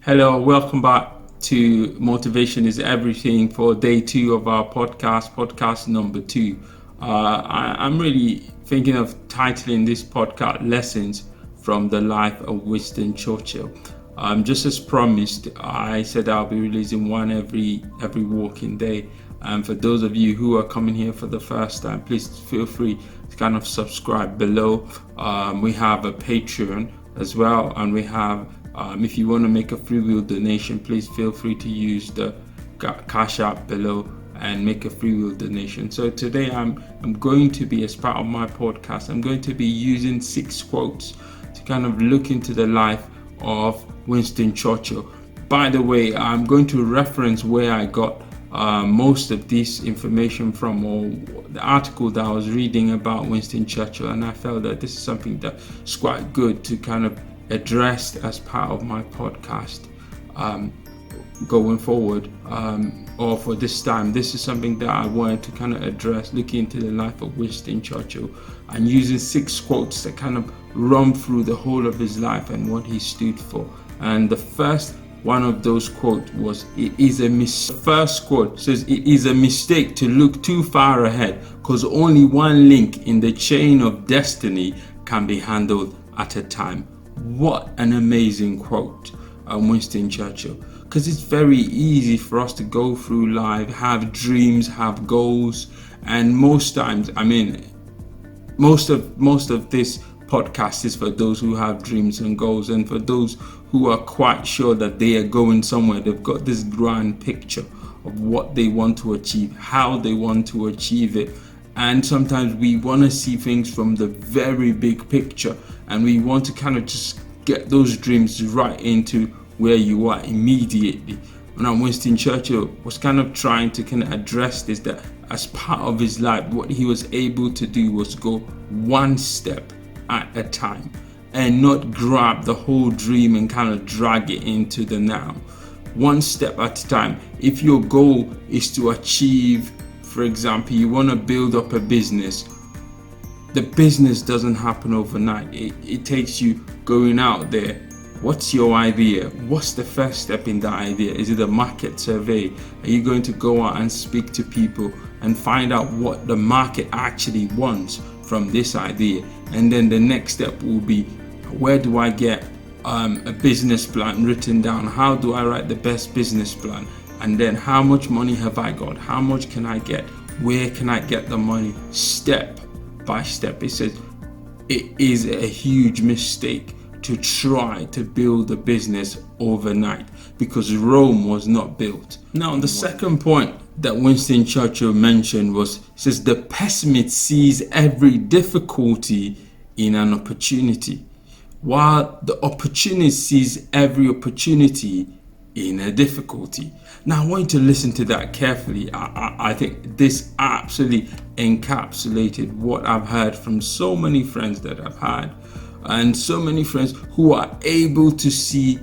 Hello, welcome back to Motivation is Everything for day 2 of our podcast number 2. I'm really thinking of titling this podcast Lessons from the Life of Winston Churchill. Just as promised, I said I'll be releasing one every working day. And for those of you who are coming here for the first time, please feel free to kind of subscribe below. We have a Patreon as well, and we have if you want to make a free will donation, please feel free to use the Cashapp below and make a free will donation. So today I'm going to be, as part of my podcast, I'm going to be using 6 quotes to kind of look into the life of Winston Churchill. By the way, I'm going to reference where I got most of this information from, or the article that I was reading about Winston Churchill, and I felt that this is something that's quite good to kind of addressed as part of my podcast going forward, or for this time. This is something that I wanted to kind of address, looking into the life of Winston Churchill and using 6 quotes that kind of run through the whole of his life and what he stood for. And the first one of those quotes was, first quote says, "It is a mistake to look too far ahead, because only one link in the chain of destiny can be handled at a time." What an amazing quote, Winston Churchill, because it's very easy for us to go through life, have dreams, have goals, and most times, most of this podcast is for those who have dreams and goals, and for those who are quite sure that they are going somewhere. They've got this grand picture of what they want to achieve, how they want to achieve it. And sometimes we want to see things from the very big picture, and we want to kind of just get those dreams right into where you are immediately. Now, Winston Churchill was kind of trying to kind of address this, that as part of his life, what he was able to do was go one step at a time and not grab the whole dream and kind of drag it into the now. One step at a time. If your goal is to achieve, for example, you want to build up a business, the business doesn't happen overnight. It takes you going out there. What's your idea? What's the first step in that idea? Is it a market survey? Are you going to go out and speak to people and find out what the market actually wants from this idea? And then the next step will be, where do I get a business plan written down? How do I write the best business plan? And then, how much money have I got? How much can I get? Where can I get the money? Step by step. It says it is a huge mistake to try to build a business overnight, because Rome was not built. Now, the second point that Winston Churchill mentioned was, says, the pessimist sees every difficulty in an opportunity, while the opportunist sees every opportunity in a difficulty. Now, I want you to listen to that carefully. I think this absolutely encapsulated what I've heard from so many friends that I've had, and so many friends who are able to see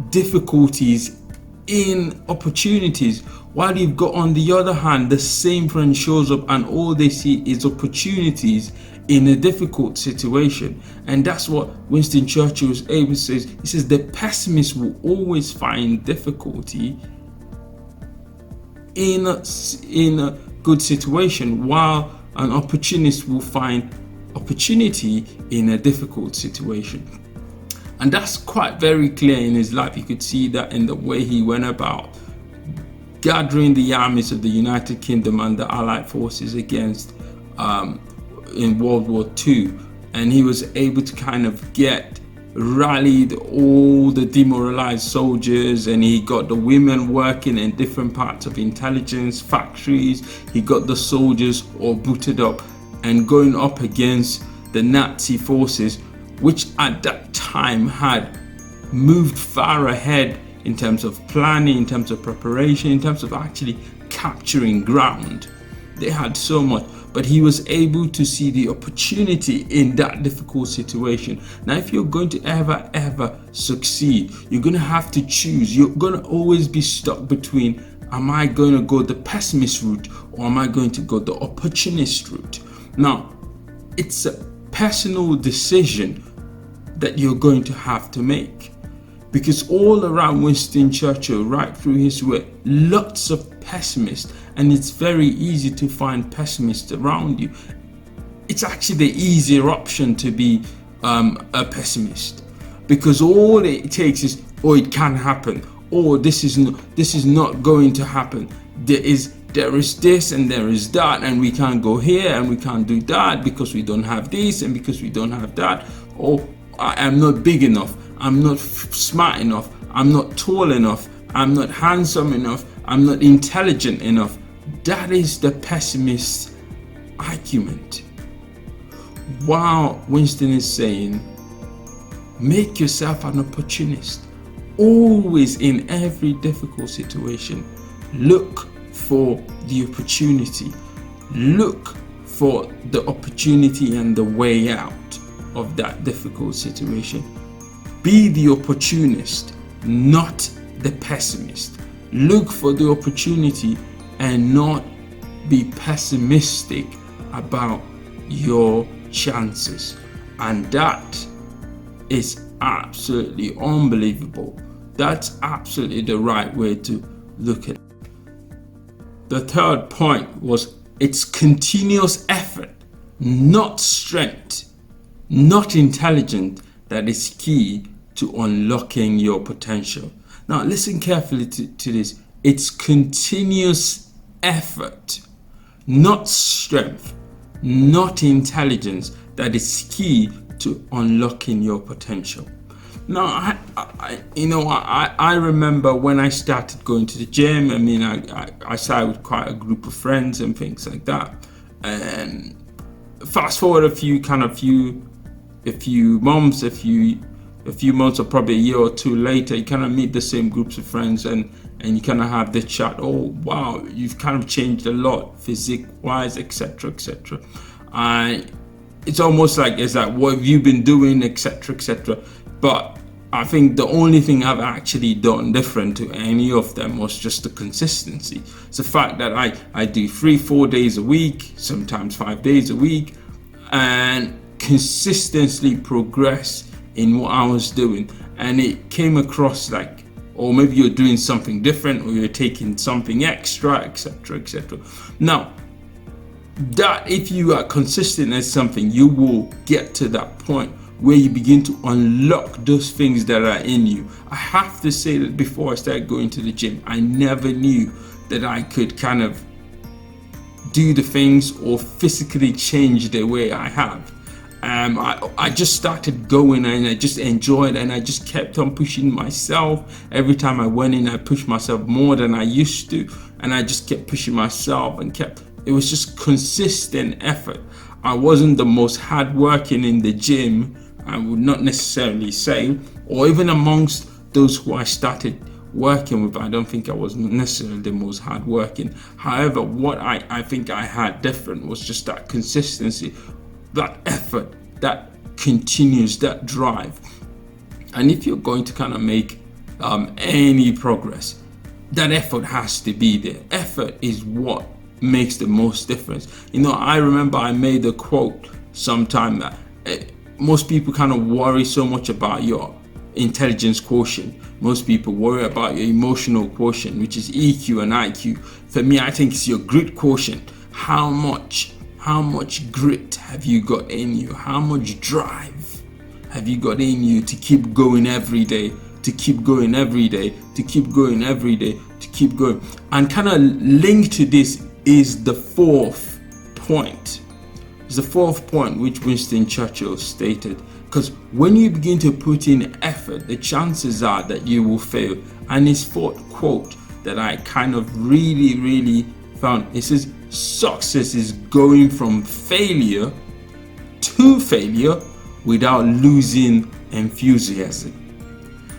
difficulties in opportunities, while you've got, on the other hand, the same friend shows up and all they see is opportunities in a difficult situation. And that's what Winston Churchill was able to say. He says the pessimist will always find difficulty in a good situation, while an opportunist will find opportunity in a difficult situation. And that's quite very clear in his life. You could see that in the way he went about gathering the armies of the United Kingdom and the Allied forces against in World War II, and he was able to kind of rallied all the demoralized soldiers, and he got the women working in different parts of intelligence factories. He got the soldiers all booted up and going up against the Nazi forces, which at that time had moved far ahead in terms of planning, in terms of preparation, in terms of actually capturing ground. They had so much, but he was able to see the opportunity in that difficult situation. Now, if you're going to ever succeed, you're going to have to choose. You're going to always be stuck between, am I going to go the pessimist route, or am I going to go the opportunist route? Now, it's a personal decision that you're going to have to make. Because all around Winston Churchill, right through his work, lots of pessimists, and it's very easy to find pessimists around you. It's actually the easier option to be a pessimist, because all it takes is, oh, it can happen, or this is not going to happen. There is this and there is that, and we can't go here and we can't do that because we don't have this and because we don't have that. Or I am not big enough, I'm not smart enough, I'm not tall enough, I'm not handsome enough, I'm not intelligent enough. That is the pessimist's argument. While Winston is saying, make yourself an opportunist. Always, in every difficult situation, look for the opportunity. Look for the opportunity and the way out of that difficult situation. Be the opportunist, not the pessimist. Look for the opportunity and not be pessimistic about your chances. And that is absolutely unbelievable. That's absolutely the right way to look at it. The third point was, it's continuous effort, not strength, not intelligence, that is key to unlocking your potential. Now listen carefully to this. It's continuous effort, not strength, not intelligence, that is key to unlocking your potential. Now, I remember when I started going to the gym. I mean, I started with quite a group of friends and things like that. And fast forward a few months, or probably a year or two later, you kind of meet the same groups of friends and you kind of have the chat. Oh, wow, you've kind of changed a lot, physique-wise, etc., etc. It's almost like, what have you been doing, etc., etc. But I think the only thing I've actually done different to any of them was just the consistency. It's the fact that I do 3-4 days a week, sometimes 5 days a week, and consistently progress in what I was doing. And it came across like, or maybe you're doing something different, or you're taking something extra, etc., etc. Now, that if you are consistent at something, you will get to that point where you begin to unlock those things that are in you. I have to say that before I started going to the gym, I never knew that I could kind of do the things or physically change the way I have. I just started going and I just enjoyed, and I just kept on pushing myself. Every time I went in, I pushed myself more than I used to, and I just kept pushing myself and it was just consistent effort. I wasn't the most hardworking in the gym, I would not necessarily say, or even amongst those who I started working with, I don't think I was necessarily the most hardworking. However, what I think I had different was just that consistency, that effort, that continues, that drive. And if you're going to kind of make any progress, that effort has to be there. Effort is what makes the most difference. I remember I made a quote sometime that most people kind of worry so much about your intelligence quotient. Most people worry about your emotional quotient, which is EQ and IQ. For me, I think it's your grit quotient. How much grit have you got in you? How much drive have you got in you to keep going every day, to keep going every day, to keep going every day, to keep going? And kind of linked to this is the fourth point. It's the fourth point which Winston Churchill stated. Because when you begin to put in effort, the chances are that you will fail. And his fourth quote that I kind of really found, it says, success is going from failure to failure without losing enthusiasm.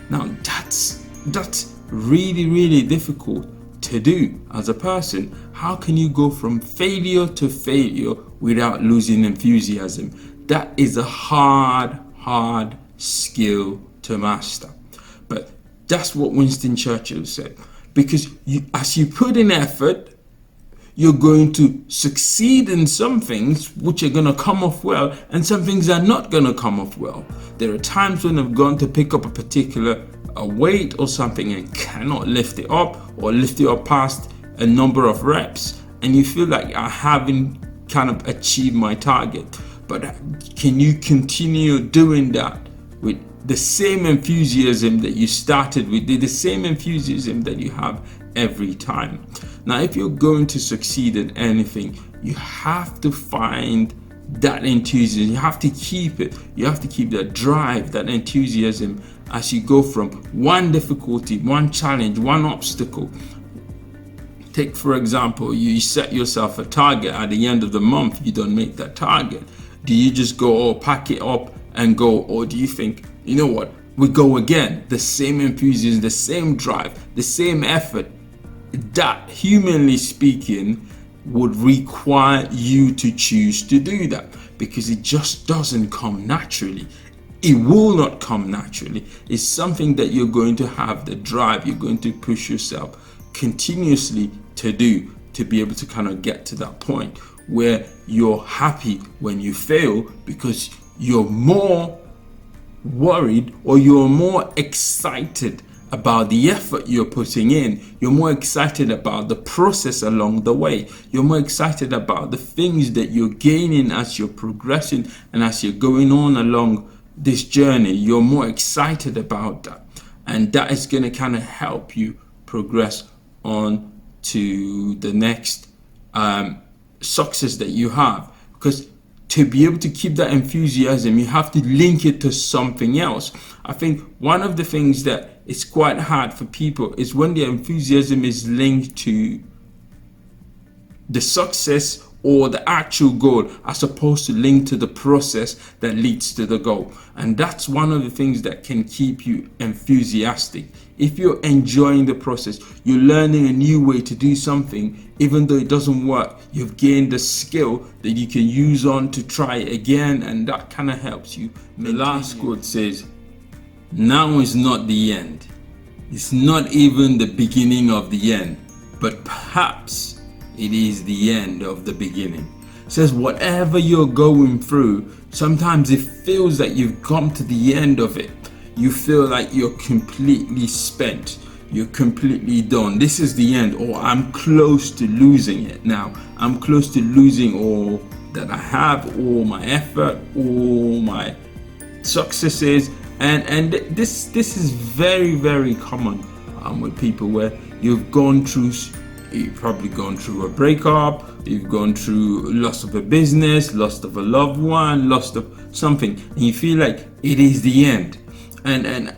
Now that's really difficult to do as a person. How can you go from failure to failure without losing enthusiasm? That is a hard skill to master. But that's what Winston Churchill said. Because as you put in effort, you're going to succeed in some things which are going to come off well, and some things are not going to come off well. There are times when I've gone to pick up a particular a weight or something and cannot lift it up, or lift it up past a number of reps, and you feel like I haven't kind of achieved my target. But can you continue doing that with the same enthusiasm that you started with, the same enthusiasm that you have every time? Now, if you're going to succeed in anything, you have to find that enthusiasm. You have to keep it. You have to keep that drive, that enthusiasm, as you go from one difficulty, one challenge, one obstacle. Take, for example, you set yourself a target. At the end of the month, you don't make that target. Do you just go, pack it up and go? Or do you think, you know what, we go again? The same enthusiasm, the same drive, the same effort, that, humanly speaking, would require you to choose to do that, because it just doesn't come naturally. It will not come naturally. It's something that you're going to have the drive, you're going to push yourself continuously to do, to be able to kind of get to that point where you're happy when you fail, because you're more worried, or you're more excited about the effort you're putting in. You're more excited about the process along the way. You're more excited about the things that you're gaining as you're progressing and as you're going on along this journey. You're more excited about that, and that is going to kind of help you progress on to the next success that you have. Because to be able to keep that enthusiasm, you have to link it to something else. I think one of the things that is quite hard for people is when their enthusiasm is linked to the success or the actual goal, as opposed to linked to the process that leads to the goal. And that's one of the things that can keep you enthusiastic. If you're enjoying the process, you're learning a new way to do something, even though it doesn't work, you've gained a skill that you can use on to try it again, and that kind of helps you. The last quote says, "Now is not the end. It's not even the beginning of the end, but perhaps it is the end of the beginning." It says whatever you're going through, sometimes it feels like you've come to the end of it. You feel like you're completely spent. You're completely done. This is the end, or I'm close to losing it now. I'm close to losing all that I have, all my effort, all my successes. And this is very, very common with people, where you've probably gone through a breakup, you've gone through loss of a business, loss of a loved one, loss of something, and you feel like it is the end. And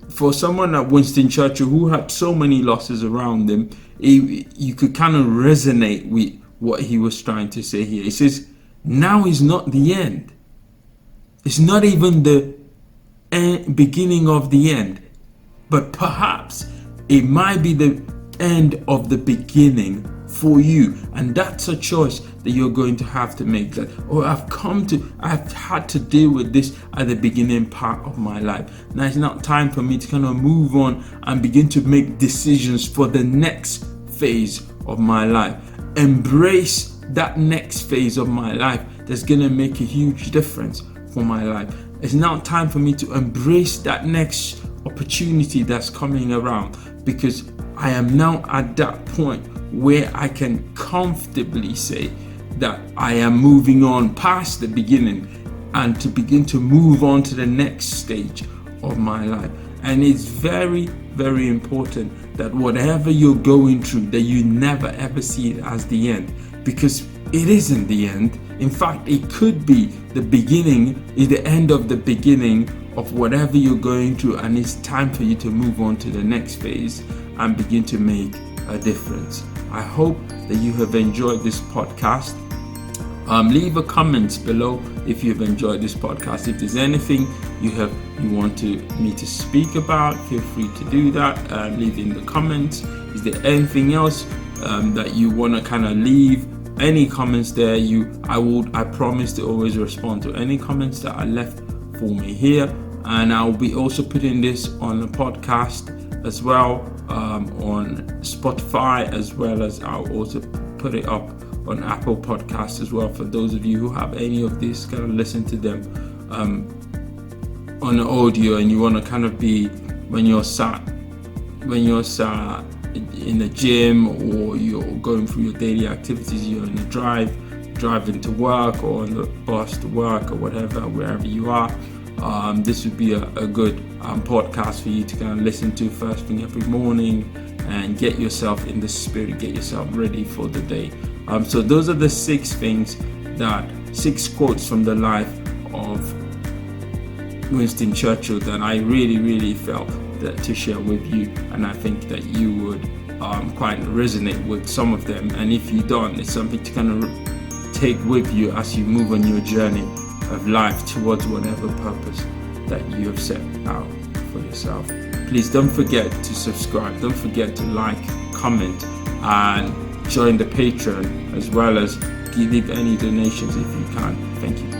for someone like Winston Churchill, who had so many losses around him, you could kind of resonate with what he was trying to say here. He says, now is not the end. It's not even the beginning of the end, but perhaps it might be the end of the beginning for you. And that's a choice that you're going to have to make. That, I've had to deal with this at the beginning part of my life. Now it's not time for me to kind of move on and begin to make decisions for the next phase of my life. Embrace that next phase of my life that's going to make a huge difference for my life. It's now time for me to embrace that next opportunity that's coming around, because I am now at that point where I can comfortably say that I am moving on past the beginning and to begin to move on to the next stage of my life. And it's very, very important that whatever you're going through, that you never ever see it as the end, because it isn't the end. In fact, it could be the beginning, is the end of the beginning of whatever you're going through, and it's time for you to move on to the next phase and begin to make a difference. I hope that you have enjoyed this podcast. Leave a comment below if you've enjoyed this podcast. If there's anything you want me to speak about, feel free to do that. Leave in the comments. Is there anything else that you want to kind of leave? Any comments there, I promise to always respond to any comments that are left for me here. And I'll be also putting this on a podcast as well, on Spotify, as well as I'll also put it up on Apple Podcasts as well, for those of you who have any of these, kind of listen to them on audio, and you want to kind of be when you're sat in the gym, or you're going through your daily activities, you're in a driving to work, or on the bus to work, or wherever you are. This would be a good podcast for you to kind of listen to first thing every morning and get yourself in the spirit, get yourself ready for the day. So those are the 6 quotes from the life of Winston Churchill that I really felt that to share with you, and I think that you would quite resonate with some of them. And if you don't, it's something to kind of take with you as you move on your journey of life towards whatever purpose that you have set out for yourself. Please don't forget to subscribe, don't forget to like, comment, and join the Patreon, as well as give any donations if you can. Thank you.